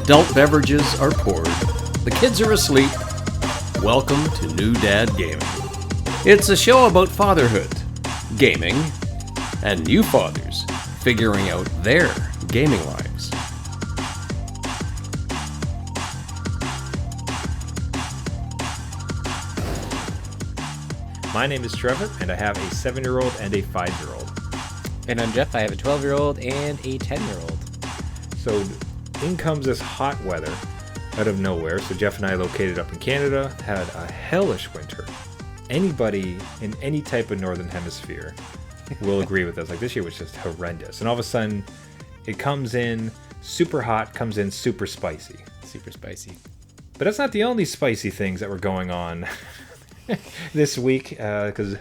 Adult beverages are poured. The kids are asleep. Welcome to New Dad Gaming. It's a show about fatherhood, gaming, and new fathers figuring out their gaming lives. My name is Trevor, and I have a 7-year-old and a 5-year-old. And I'm Jeff. I have a 12-year-old and a 10-year-old. So in comes this hot weather out of nowhere. So Jeff and I, located up in Canada, had a hellish winter. Anybody in any type of northern hemisphere will agree with us. Like, this year was just horrendous. And all of a sudden, it comes in super hot, comes in super spicy. Super spicy. But that's not the only spicy things that were going on this week, because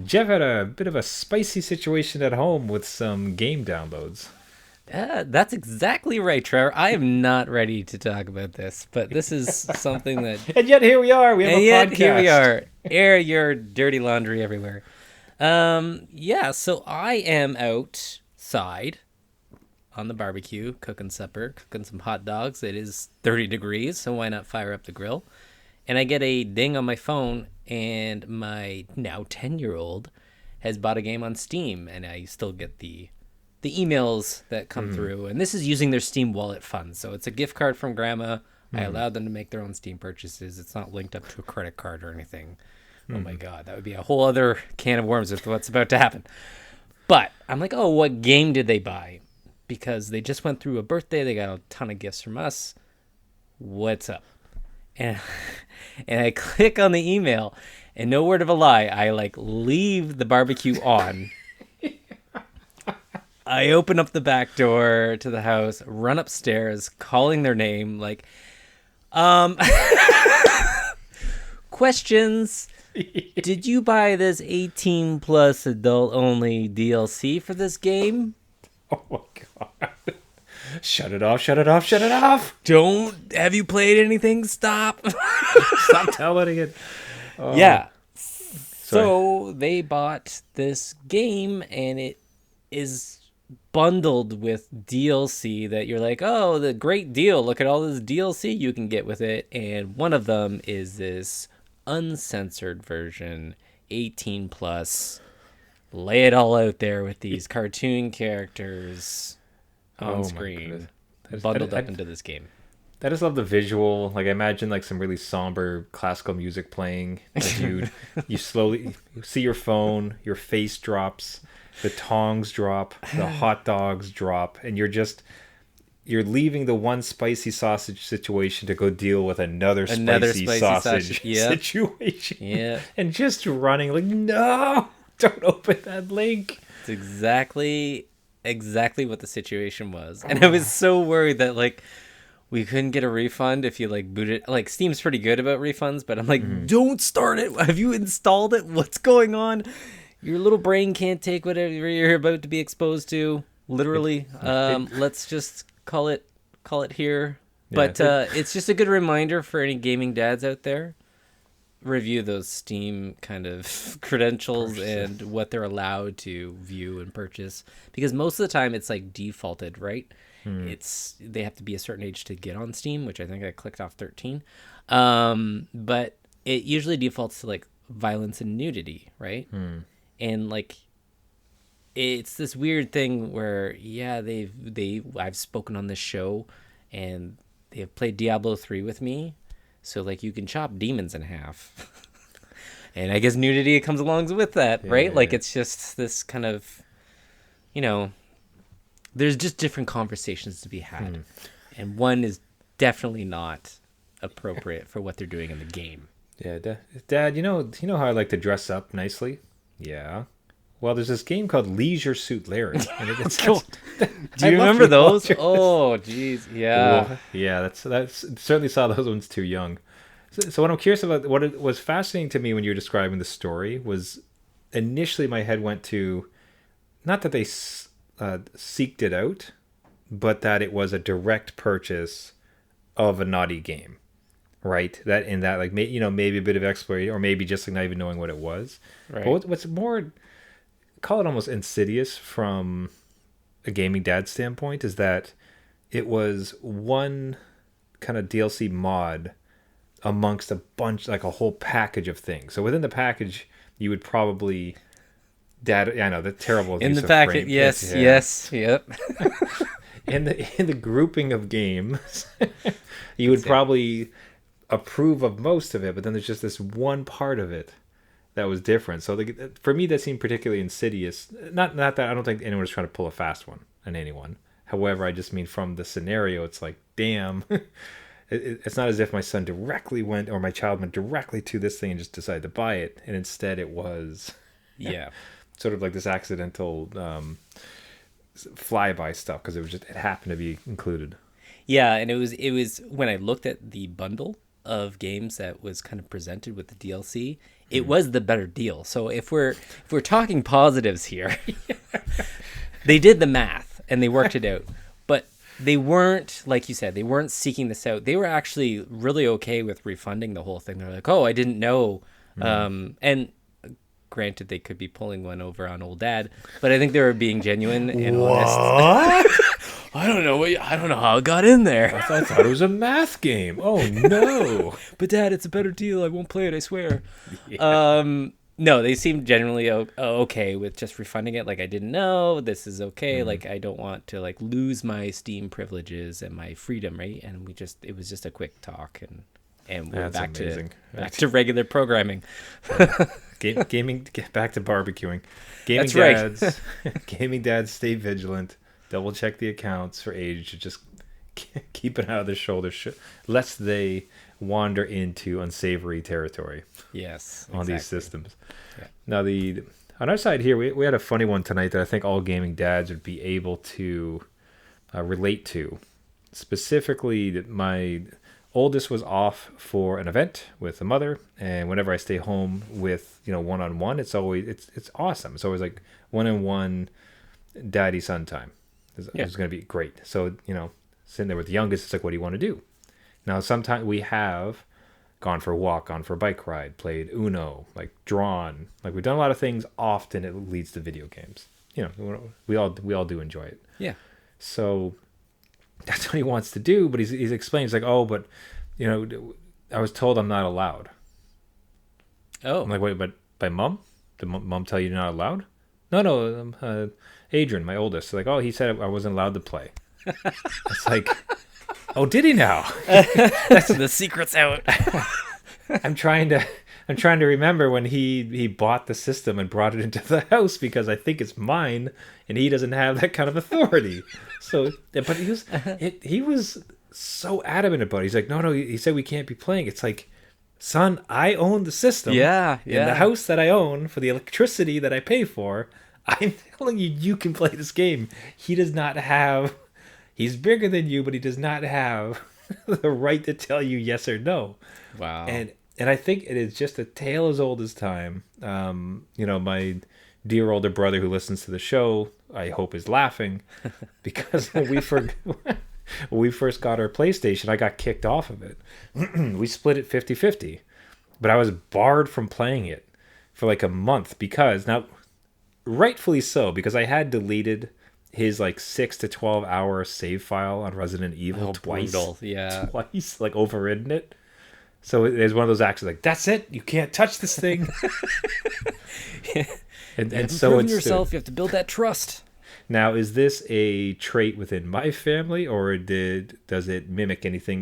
Jeff had a bit of a spicy situation at home with some game downloads. That's exactly right, Trevor. I am not ready to talk about this, but this is something that... And yet here we are. We have a podcast. Here we are. Air your dirty laundry everywhere. So I am outside on the barbecue, cooking supper, cooking some hot dogs. It is 30 degrees, so why not fire up the grill? And I get a ding on my phone, and my now 10-year-old has bought a game on Steam, and I still get the emails that come through. And this is using their Steam Wallet funds. So it's a gift card from Grandma. I allowed them to make their own Steam purchases. It's not linked up to a credit card or anything. Oh my God, that would be a whole other can of worms with what's about to happen. But I'm like, oh, what game did they buy? Because they just went through a birthday. They got a ton of gifts from us. What's up? And I click on the email, and no word of a lie, I leave the barbecue on. I open up the back door to the house, run upstairs, calling their name, questions. Did you buy this 18 plus adult only DLC for this game? Oh my God. Shut it off, shut it off, shut it off. Have you played anything? Stop. Stop telling it. Oh. Yeah. So they bought this game, and it is bundled with DLC that you're like, oh, the great deal. Look at all this DLC you can get with it. And one of them is this uncensored version, 18 plus. Lay it all out there with these cartoon characters on screen, bundled up into this game. I just love the visual. I imagine some really somber classical music playing as you slowly see your phone, your face drops, the tongs drop, the hot dogs drop, and you're leaving the one spicy sausage situation to go deal with another spicy sausage situation. Yeah. And just running no, don't open that link. It's exactly what the situation was. And I was so worried that we couldn't get a refund if you boot it. Steam's pretty good about refunds, but I'm like, don't start it. Have you installed it? What's going on? Your little brain can't take whatever you're about to be exposed to. Literally. Let's just call it here. But it's just a good reminder for any gaming dads out there. Review those Steam kind of credentials and what they're allowed to view and purchase, because most of the time it's defaulted, right? They have to be a certain age to get on Steam, which I think I clicked off 13. But it usually defaults to violence and nudity, right? And it's this weird thing where I've spoken on this show, and they have played Diablo 3 with me. So you can chop demons in half. And I guess nudity comes along with that, right? Yeah. It's just this kind of, there's just different conversations to be had. And one is definitely not appropriate for what they're doing in the game. Yeah, Dad, you know how I like to dress up nicely? Yeah. Well, there's this game called Leisure Suit Larry. And it's cool. Do you remember those? Oh, geez, yeah. Well, yeah, that's certainly saw those ones too young. So what I'm curious about, what it was fascinating to me when you were describing the story was, initially my head went to, not that they seeked it out, but that it was a direct purchase of a naughty game, right? Maybe a bit of exploration, or maybe just not even knowing what it was. Right. But what's more, call it almost insidious from a gaming dad standpoint, is that it was one kind of DLC mod amongst a bunch, like a whole package of things. So within the package, you would probably I know the terrible In use the of packet, frame. yes, Yeah. yes, yep. In the grouping of games, you would probably approve of most of it, but then there's just this one part of it that was different. So for me, that seemed particularly insidious. Not that I don't think anyone was trying to pull a fast one on anyone. However, I just mean from the scenario, it's like, damn. It's not as if my son directly went, or my child went directly to this thing and just decided to buy it, and instead it was Yeah. sort of like this accidental flyby stuff because it happened to be included. Yeah, and it was when I looked at the bundle of games that was kind of presented with the DLC, it was the better deal. So if we're talking positives here, they did the math and they worked it out. But they weren't, like you said, they weren't seeking this out. They were actually really okay with refunding the whole thing. They're like, "Oh, I didn't know." And granted, they could be pulling one over on old dad, but I think they were being genuine and honest. I don't know how it got in there. I thought it was a math game. Oh no! But Dad, it's a better deal. I won't play it, I swear. No, they seemed genuinely okay with just refunding it. Like, I didn't know, this is okay. Like, I don't want to like lose my Steam privileges and my freedom, right? And it was just a quick talk, and we're That's back amazing. to regular programming. Gaming, get back to barbecuing. Gaming That's right. dads, gaming dads, stay vigilant. Double check the accounts for age. Just keep it out of their shoulders, lest they wander into unsavory territory. Yes, on these exactly. systems. Yeah. Now on our side here, we had a funny one tonight that I think all gaming dads would be able to relate to. Specifically, that my oldest was off for an event with the mother, and whenever I stay home with one-on-one, it's awesome. It's always like one-on-one daddy son time. It's going to be great. So sitting there with the youngest, it's like, what do you want to do? Now sometimes we have gone for a walk, gone for a bike ride, played Uno, like drawn, like we've done a lot of things. Often it leads to video games. We all do enjoy it. Yeah. So that's what he wants to do, but he's explaining, he's like, oh, but I was told I'm not allowed. Oh. I'm like, wait, but by mom? Did mom tell you you're not allowed? No, Adrian, my oldest. Like, oh, he said I wasn't allowed to play. It's like, oh, did he now? The secret's out. I'm trying to remember when he bought the system and brought it into the house, because I think it's mine and he doesn't have that kind of authority. So, but he was so adamant about it. He's like, no, he said we can't be playing. It's like, son, I own the system. Yeah. In the house that I own, for the electricity that I pay for, I'm telling you can play this game. He does not have, he's bigger than you, but he does not have the right to tell you yes or no. Wow. And I think it is just a tale as old as time. My dear older brother who listens to the show, I hope, is laughing, because when we first got our PlayStation, I got kicked off of it. We split it 50-50, but I was barred from playing it for like a month because, now, rightfully so, because I had deleted his like 6 to 12 hour save file on Resident Evil twice. Brutal. Yeah. Twice, like overridden it. So there's one of those actions like, that's it, you can't touch this thing. and so it's yourself. You have to build that trust. Now, is this a trait within my family, or does it mimic anything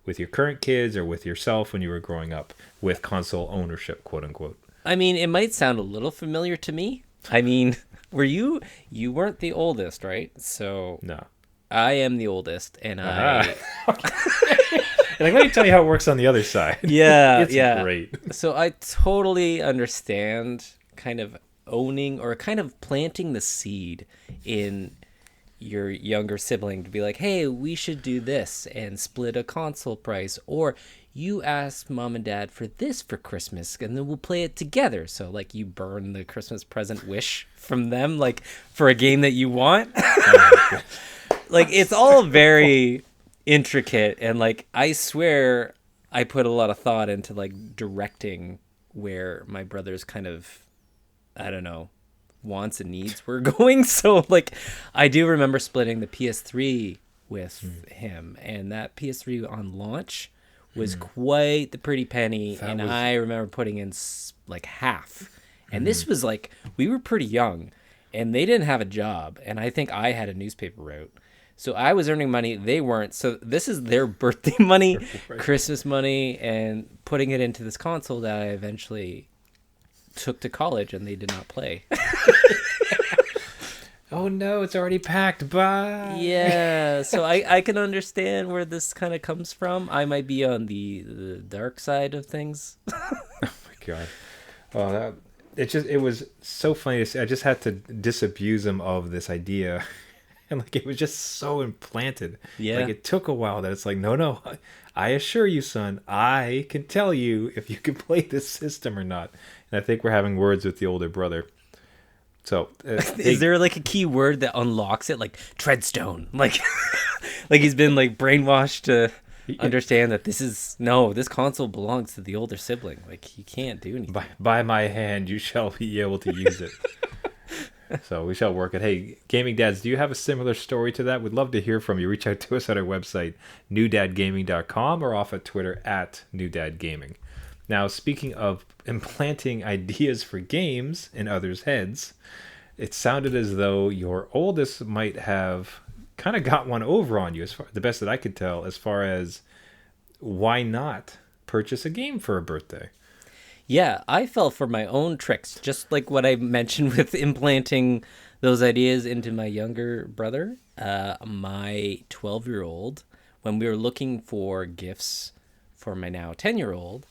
with your current kids or with yourself when you were growing up with console ownership, quote unquote? I mean, it might sound a little familiar to me. I mean, you weren't the oldest, right? So No. I am the oldest, and Like, let me tell you how it works on the other side. Yeah, It's yeah. great. So I totally understand kind of owning or kind of planting the seed in your younger sibling to be like, hey, we should do this and split a console price, or you ask mom and dad for this for Christmas and then we'll play it together. So like you burn the Christmas present wish from them, like for a game that you want. Like, it's all very intricate, and like I swear I put a lot of thought into like directing where my brother's kind of, I don't know, wants and needs were going. So like I do remember splitting the PS3 with him, and that PS3 on launch was quite the pretty penny, and I remember putting in like half. And this was like, we were pretty young, and they didn't have a job, and I think I had a newspaper route. So I was earning money, they weren't. So this is their birthday money, Christmas money, and putting it into this console that I eventually took to college, and they did not play. Oh no, it's already packed. Bye. Yeah, so I can understand where this kind of comes from. I might be on the dark side of things. Oh my god. Oh, it was so funny to see. I just had to disabuse him of this idea. And like it was just so implanted. Yeah. Like it took a while that it's like, no, I assure you, son, I can tell you if you can play this system or not. And I think we're having words with the older brother. So is there like a key word that unlocks it, like treadstone, like like he's been like brainwashed to understand that this console belongs to the older sibling, like you can't do anything. By my hand you shall be able to use it. So we shall work it. Hey, Gaming Dads, do you have a similar story to that? We'd love to hear from you. Reach out to us at our website, newdadgaming.com, or off at Twitter at newdadgaming. Now, speaking of implanting ideas for games in others' heads, it sounded as though your oldest might have kind of got one over on you, the best that I could tell, as far as why not purchase a game for a birthday? Yeah, I fell for my own tricks, just like what I mentioned with implanting those ideas into my younger brother. My 12-year-old, when we were looking for gifts for my now 10-year-old,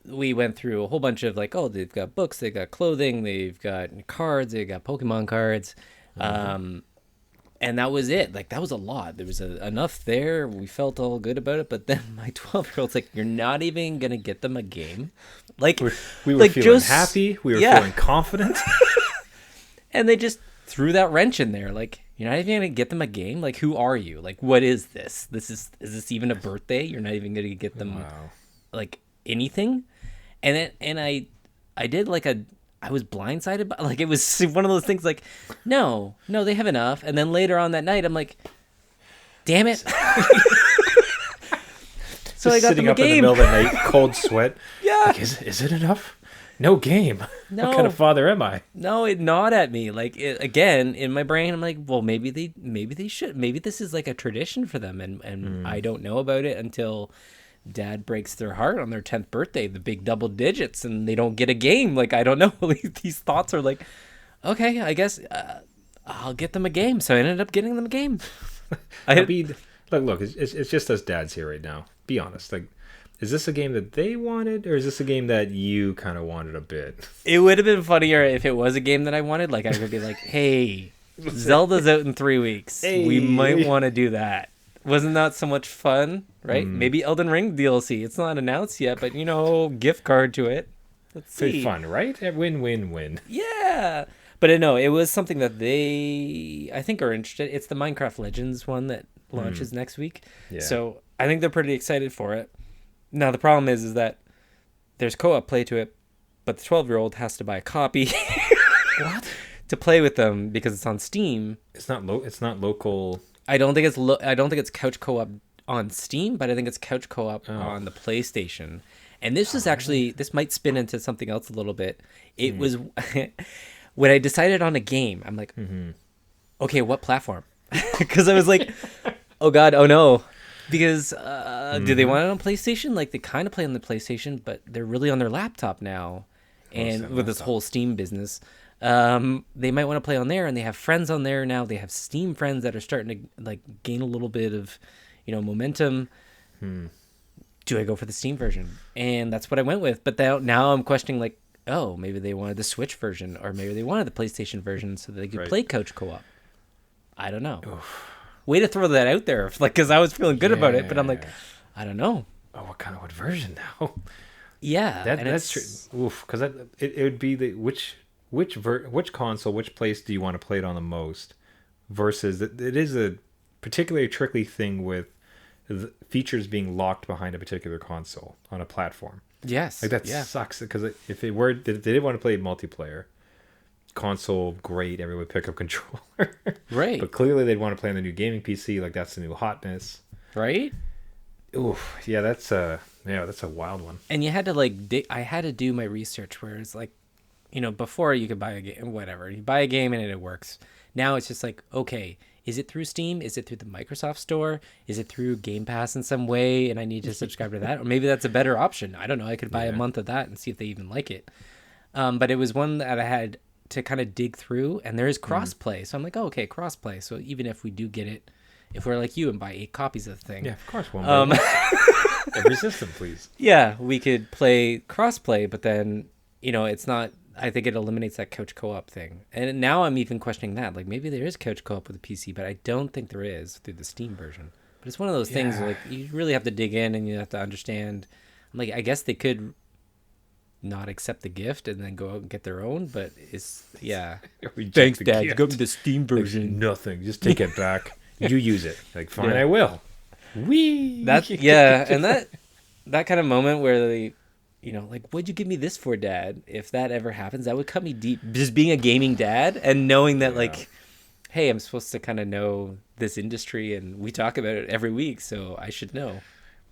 we went through a whole bunch of like, oh, they've got books, they've got clothing, they've got cards, they've got Pokemon cards. And that was it. Like, that was a lot. There was enough there. We felt all good about it. But then my 12-year-old's like, you're not even going to get them a game? Like, we were like feeling happy. We were feeling confident. And they just threw that wrench in there. Like, you're not even going to get them a game? Like, who are you? Like, what is this? Is this even a birthday? You're not even going to get them, like, anything? And I did like I was blindsided by, like, it was one of those things like, no, they have enough. And then later on that night, I'm like, damn it. So I got sitting them a up game. in the middle of the night, cold sweat. Yeah. Like, is it enough? No game. No. What kind of father am I? No, it gnawed at me. Like, again, in my brain, I'm like, well, maybe they should. Maybe this is like a tradition for them. And I don't know about it until Dad breaks their heart on their 10th birthday, the big double digits, and they don't get a game. Like, I don't know. These thoughts are like, okay, I guess I'll get them a game. So I ended up getting them a game. Look, it's just us dads here right now. Be honest. Like, is this a game that they wanted, or is this a game that you kind of wanted a bit? It would have been funnier if it was a game that I wanted. Like, I would be like, hey, Zelda's out in 3 weeks. Hey. We might want to do that. Wasn't that so much fun, right? Maybe Elden Ring DLC. It's not announced yet, but, gift card to it. Let's see. It's fun, right? Win. Yeah. But no, it was something that they, I think, are interested. It's the Minecraft Legends one that launches next week. Yeah. So I think they're pretty excited for it. Now, the problem is that there's co-op play to it, but the 12-year-old has to buy a copy. What? To play with them because it's on Steam. It's not local. I don't think it's couch co-op on Steam, but I think it's couch co-op on the PlayStation. And this is actually, this might spin into something else a little bit. It was when I decided on a game, I'm like, okay, what platform? Because I was like, oh God, oh no. Because do they want it on PlayStation? Like, they kind of play on the PlayStation, but they're really on their laptop now. And with this whole Steam business, they might want to play on there, and they have friends on there now. They have Steam friends that are starting to like gain a little bit of, momentum. Do I go for the Steam version? And that's what I went with. But now I'm questioning, like, oh, maybe they wanted the Switch version, or maybe they wanted the PlayStation version so that they could play couch co-op. I don't know. Oof. Way to throw that out there, like, because I was feeling good about it, but I'm like, I don't know. Oh, what version now? Yeah, that's true. Oof, because it would be the which console, which place do you want to play it on the most? Versus it is a particularly tricky thing with the features being locked behind a particular console on a platform. Yes, like that sucks because if they did want to play multiplayer, console, great. Everyone would pick up controller. Right. But clearly they'd want to play on the new gaming PC. Like that's the new hotness. Right. Oof. Yeah, that's a wild one. And you had to like I had to do my research where it's like, before you could buy a game, whatever. You buy a game and it works. Now it's just like, okay, is it through Steam? Is it through the Microsoft Store? Is it through Game Pass in some way? And I need to subscribe to that? Or maybe that's a better option. I don't know. I could buy a month of that and see if they even like it. But it was one that I had to kind of dig through, and there is crossplay. So I'm like, oh, okay, crossplay. So even if we do get it, if we're like you and buy 8 copies of the thing. Yeah, of course. Every system, please. Yeah, we could play crossplay, but then, it's not, I think it eliminates that couch co-op thing. And now I'm even questioning that. Like, maybe there is couch co-op with the PC, but I don't think there is through the Steam version. But it's one of those things where, like, you really have to dig in and you have to understand. I'm like, I guess they could not accept the gift and then go out and get their own, but it's, yeah. Thanks, Dad. You got me the Steam version. Like, nothing. Just take it back. You use it. Like, fine, I will. Wee. That, yeah, and that kind of moment where they, like, what'd you give me this for, Dad? If that ever happens, that would cut me deep. Just being a gaming dad and knowing that, like, hey, I'm supposed to kind of know this industry and we talk about it every week, so I should know.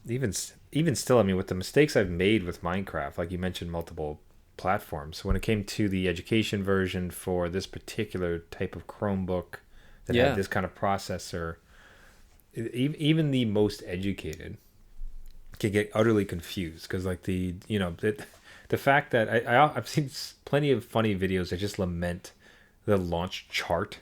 Even still, I mean, with the mistakes I've made with Minecraft, like you mentioned, multiple platforms. So when it came to the education version for this particular type of Chromebook that had this kind of processor, even the most educated can get utterly confused because, like, the fact that I've seen plenty of funny videos that just lament the launch chart,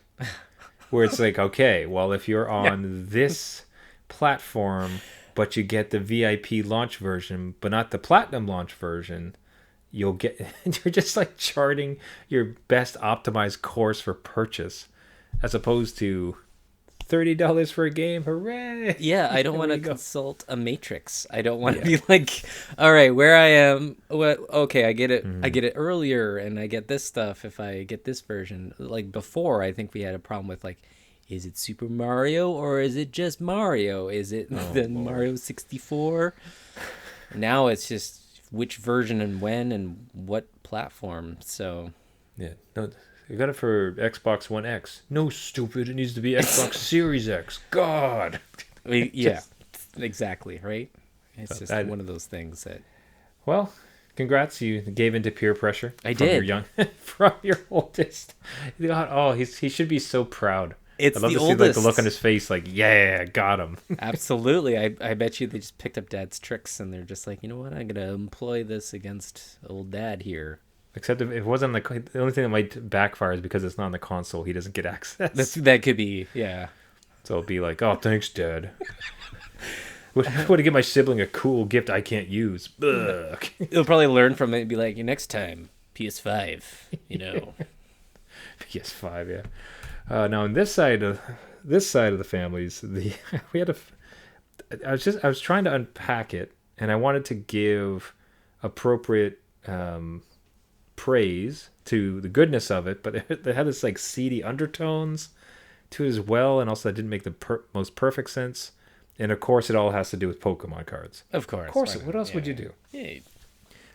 where it's like, okay, well, if you're on this platform, but you get the VIP launch version, but not the platinum launch version, you'll get. You're just like charting your best optimized course for purchase, as opposed to $30 for a game. Hooray! Yeah, I don't want to consult a matrix. I don't want to be like, all right, where I am. Okay, I get it. I get it earlier, and I get this stuff if I get this version. Like before, I think we had a problem with like, is it Super Mario or is it just Mario? Is it Mario 64? Now it's just which version and when and what platform. So yeah, no, you got it for Xbox One X. No, stupid. It needs to be Xbox Series X. God. Exactly, right? It's just one of those things that. Well, congrats! You gave into peer pressure. I did. From your oldest. God, he should be so proud. It's I'd love the to oldest. See like, the look on his face, like, yeah, got him. Absolutely. I bet you they just picked up Dad's tricks and they're just like, you know what? I'm going to employ this against old Dad here. Except if it wasn't the only thing that might backfire is because it's not on the console. He doesn't get access. That could be, yeah. So it'll be like, oh, thanks, Dad. Would to give my sibling a cool gift I can't use. Ugh. He'll probably learn from it and be like, next time, PS5, PS5, yeah. Now on this side of the families, I was trying to unpack it, and I wanted to give appropriate praise to the goodness of it, but it had this like seedy undertones to it as well, and also that didn't make the most perfect sense. And of course, it all has to do with Pokemon cards. Of course. What else would you do? Yeah.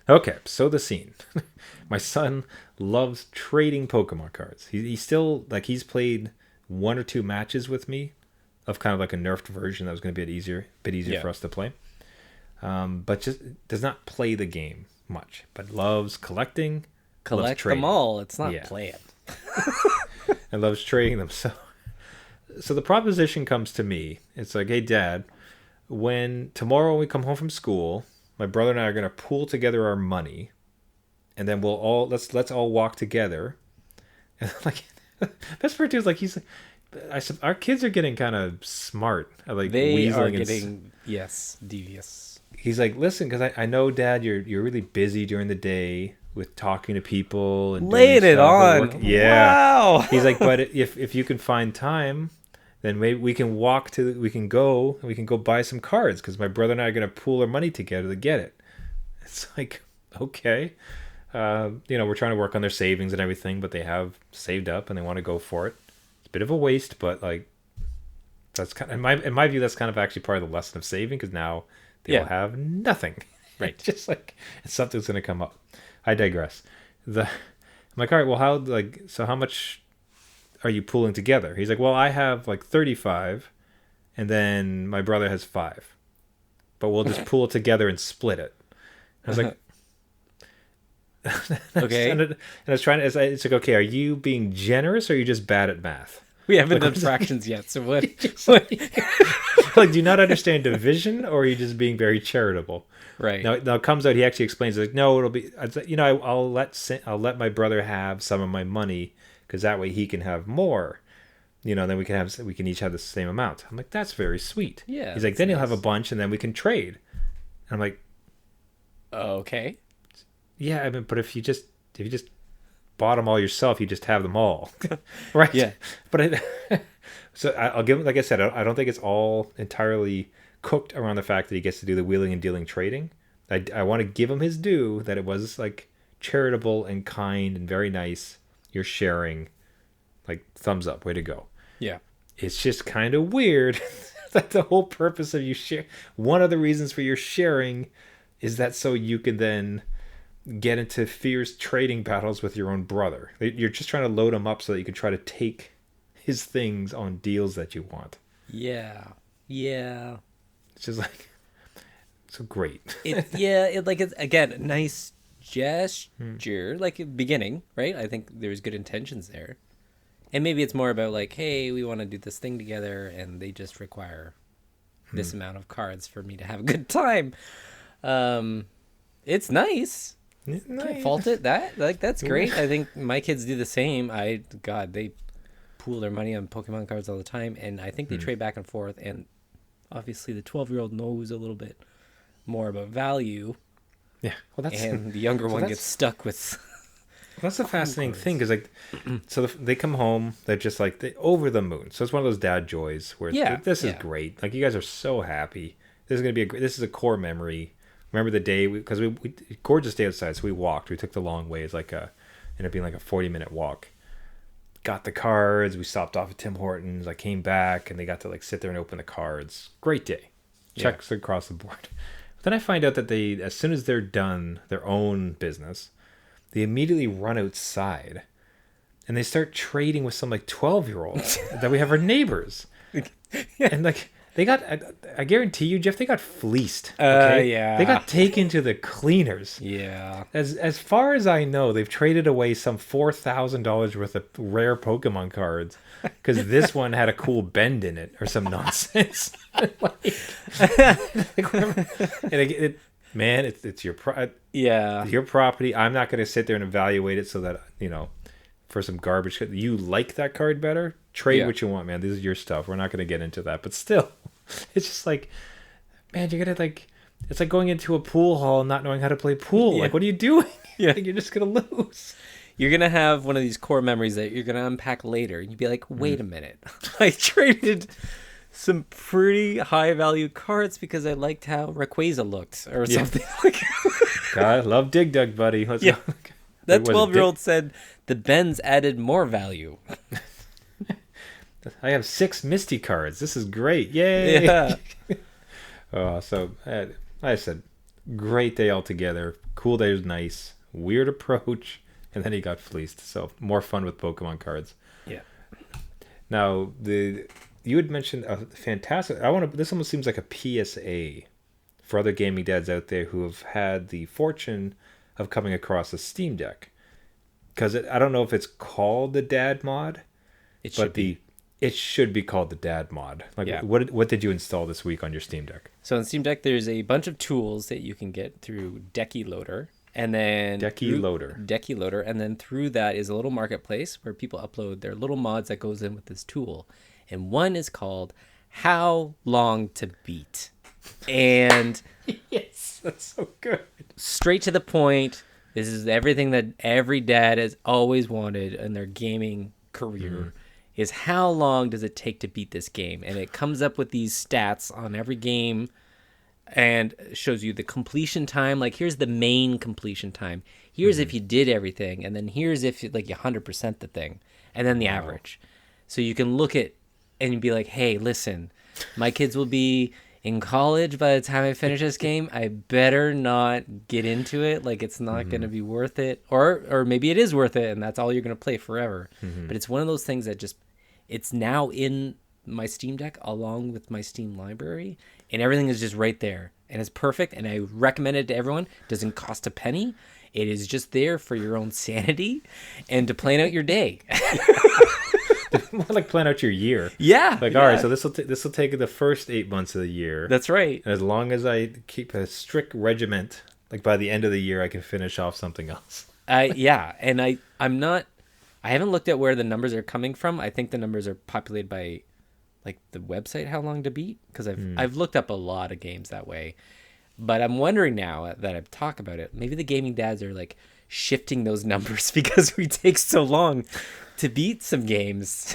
Okay, so the scene. My son loves trading Pokemon cards. He's still, like, he's played 1 or 2 matches with me of kind of like a nerfed version that was going to be a bit easier for us to play. But just does not play the game much, but loves collecting. Collect them all. It's not play it. And loves trading them. So the proposition comes to me. It's like, hey, Dad, tomorrow when we come home from school, my brother and I are going to pool together our money, and then let's all walk together. And like, best part too is like our kids are getting kind of smart. Like they are getting devious. He's like, listen, because I know, Dad, you're really busy during the day with talking to people and laying it on. Yeah, wow. He's like, but if you can find time, then maybe we can go buy some cards because my brother and I are going to pool our money together to get it. It's like, okay. We're trying to work on their savings and everything, but they have saved up and they want to go for it. It's a bit of a waste, but like, that's kind of, in my view, that's kind of actually part of the lesson of saving because now they will have nothing. Right. Just like something's going to come up. I digress. like, all right, well, how much are you pooling together? He's like, well, I have like 35, and then my brother has 5, but we'll just pool it together and split it. I was like, Okay. and I was trying to, it's like, okay, are you being generous or are you just bad at math? We haven't done fractions yet, so what? Like, do you not understand division, or are you just being very charitable? Right. Now it comes out. He actually explains, like, no, it'll be, I'll let my brother have some of my money, because that way he can have more. Then we can each have the same amount. I'm like, that's very sweet. Yeah, He's like, that's then he'll have a nice. bunch, and then we can trade. And I'm like, Okay. yeah, I mean, but if you just bought them all yourself, you just have them all, right? Yeah. But so I'll give him, like I said, I don't think it's all entirely cooked around the fact that he gets to do the wheeling and dealing trading. I want to give him his due, that it was like charitable and kind and very nice. You're sharing, like, thumbs up, way to go. Yeah. It's just kind of weird that the whole purpose of you share, one of the reasons for your sharing, is that so you can then get into fierce trading battles with your own brother. You're just trying to load him up so that you can try to take his things on deals that you want. Yeah. Yeah. It's just like, so great. It's again, a nice gesture, like at the beginning, right? I think there's good intentions there. And maybe it's more about like, hey, we want to do this thing together, and they just require this amount of cards for me to have a good time. It's nice. Can't fault it. That's great. I think my kids do the same. They pool their money on Pokemon cards all the time, and I think they trade back and forth. And obviously, the 12-year-old knows a little bit more about value, Yeah. Well, that's and the younger one that's- gets stuck with. that's a fascinating thing, because like, so they come home, they're just like over the moon. So it's one of those dad joys where this is great. Like, you guys are so happy. This is gonna be this is a core memory. Remember the day, because we gorgeous day outside, so we walked. We took the long way. It's like ended up being like a 40-minute walk. Got the cards. We stopped off at Tim Hortons. I came back, and they got to like sit there and open the cards. Great day. Checks across the board. But then I find out that they, as soon as they're done their own business, they immediately run outside, and they start trading with some like 12-year-olds that we have, our neighbors. And like, they got, I guarantee you, Jeff, they got fleeced. Okay? Yeah. They got taken to the cleaners. Yeah. As far as I know, they've traded away some $4,000 worth of rare Pokemon cards because this one had a cool bend in it or some nonsense. Man, it's your your property. I'm not going to sit there and evaluate it so that, for some garbage. You like that card better? Trade what you want, man. This is your stuff. We're not going to get into that. But still, it's just like, man, you're going to like, it's like going into a pool hall and not knowing how to play pool. Yeah. Like, what are you doing? Yeah. You're just going to lose. You're going to have one of these core memories that you're going to unpack later. And you'd be like, wait a minute. I traded some pretty high value cards because I liked how Rayquaza looked or something like that. God, I love Dig Dug, buddy. Let's Yeah. go. That Wait, was it 12-year-old said the bends added more value. I have 6 Misty cards. This is great. Yay. Yeah. So I said, great day altogether. Cool day was nice. Weird approach. And then he got fleeced. So more fun with Pokemon cards. Yeah. Now, you had mentioned a fantastic. This almost seems like a PSA for other gaming dads out there who have had the fortune of coming across a Steam Deck. Because I don't know if it's called the Dad Mod. It should be. It should be called the Dad Mod. Like, Yeah. what did you install this week on your Steam Deck? So on Steam Deck, there's a bunch of tools that you can get through Decky Loader. And then Decky Loader. And then through that is a little marketplace where people upload their little mods that goes in with this tool. And one is called How Long to Beat. And Yes, that's so good. straight to the point, this is everything that every dad has always wanted in their gaming career. Is how long does it take to beat this game? And it comes up with these stats on every game and shows you the completion time. Like, here's the main completion time. Here's if you did everything. And then here's if you 100% the thing. And then the average. So you can look at and be like, hey, listen, my kids will be in college, by the time I finish this game, I better not get into it. Like, it's not going to be worth it. Or maybe it is worth it, and that's all you're going to play forever. But it's one of those things that just, it's now in my Steam Deck along with my Steam library, and everything is just right there. And it's perfect, and I recommend it to everyone. It doesn't cost a penny. It is just there for your own sanity and to plan out your day. More like plan out your year. Yeah. Like, all right, so this will take the first 8 months of the year. That's right. And as long as I keep a strict regiment, like by the end of the year, I can finish off something else. Yeah, and I haven't looked at where the numbers are coming from. I think the numbers are populated by like the website How Long to Beat, because I've looked up a lot of games that way. But I'm wondering now that I've talked about it, maybe the gaming dads are like shifting those numbers because we take so long to beat some games.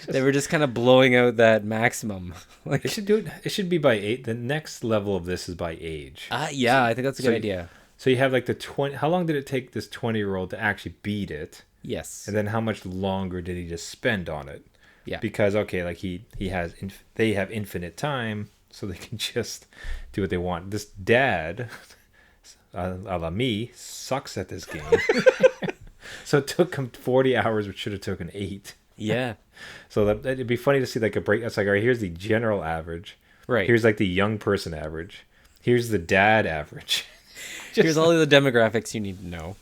They were just kind of blowing out that maximum. Like, It should do it. It should be by 8. The next level of this is by age. yeah, I think that's a good idea. So you have like the 20. How long did it take this 20-year-old to actually beat it? Yes. And then how much longer did he just spend on it? Yeah. Because okay, like they have infinite time, so they can just do what they want. This dad, a la me, sucks at this game. So it took him 40 hours, which should have taken 8. Yeah. So it'd be funny to see like a break. It's like, all right, here's the general average. Right. Here's like the young person average. Here's the dad average. Here's all of the demographics you need to know.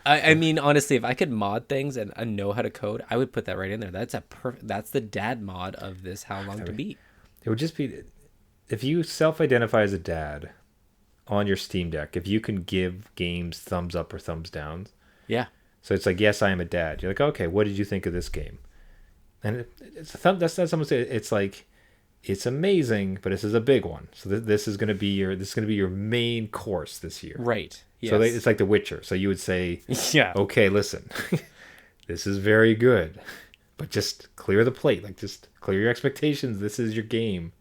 I mean, honestly, if I could mod things and know how to code, I would put that right in there. That's the dad mod of this How Long to Beat. It would just be, if you self-identify as a dad on your Steam Deck, if you can give games thumbs up or thumbs down. Yeah. So it's like, yes, I am a dad. You're like, okay, what did you think of this game? And that's not someone say. It's like, it's amazing, but this is a big one. So this is going to be your main course this year. Right. Yes. So it's like The Witcher. So you would say, yeah. Okay, listen, this is very good, but just clear the plate. Like, just clear your expectations. This is your game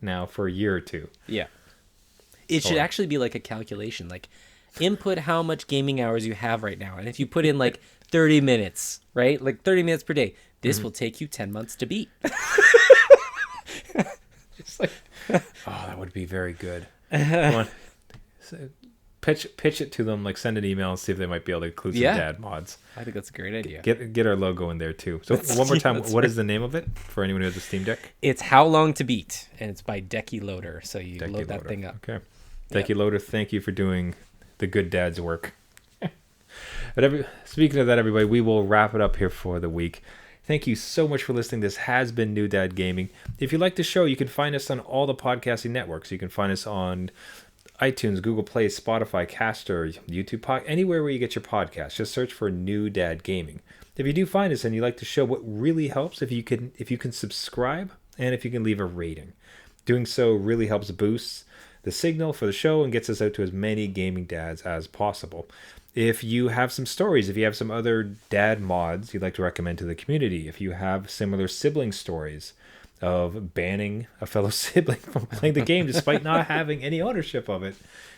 now for a year or two. Yeah. It should actually be like a calculation. Like, input how much gaming hours you have right now. And if you put in like 30 minutes, right? Like 30 minutes per day, this will take you 10 months to beat. It's like, oh, that would be very good. Come on. So, pitch it to them, like send an email and see if they might be able to include some dad mods. I think that's a great idea. Get our logo in there too. So one more time, what is the name of it for anyone who has a Steam Deck? It's How Long to Beat, and it's by Decky Loader. So you Decky load that Loader. thing up. Okay. Decky Loader, thank you for doing the good dad's work. But speaking of that, everybody, we will wrap it up here for the week. Thank you so much for listening. This has been New Dad Gaming. If you like the show, you can find us on all the podcasting networks. You can find us on iTunes, Google Play, Spotify, Caster, YouTube, anywhere where you get your podcasts. Just search for New Dad Gaming. If you do find us and you like the show, what really helps if you can subscribe and if you can leave a rating. Doing so really helps boost the signal for the show and gets us out to as many gaming dads as possible. If you have some stories, if you have some other dad mods you'd like to recommend to the community, if you have similar sibling stories of banning a fellow sibling from playing the game despite not having any ownership of it,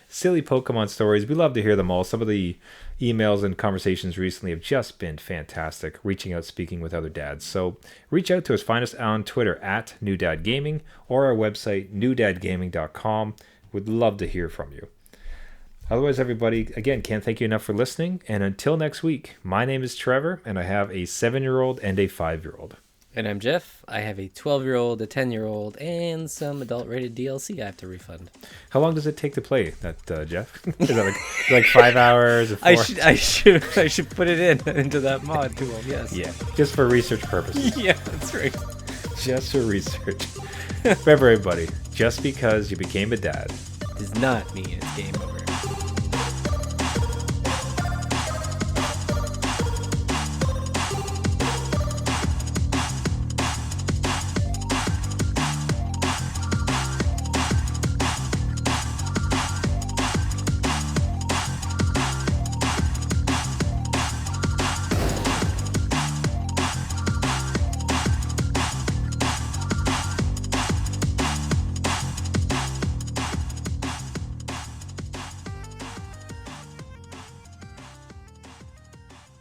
silly Pokemon stories, we love to hear them all. Some of the emails and conversations recently have just been fantastic, reaching out, speaking with other dads. So reach out to us. Find us on Twitter at NewDadGaming or our website, newdadgaming.com. We'd love to hear from you. Otherwise, everybody, again, can't thank you enough for listening. And until next week, my name is Trevor, and I have a 7-year-old and a 5-year-old. And I'm Jeff. I have a 12-year-old, a 10-year-old, and some adult-rated DLC I have to refund. How long does it take to play that, Jeff? Is that like 5 hours or 4? I should put it into that mod too. Yes. Yeah, just for research purposes. Yeah, that's right. Just for research. Remember, everybody, just because you became a dad Does not mean it's game over.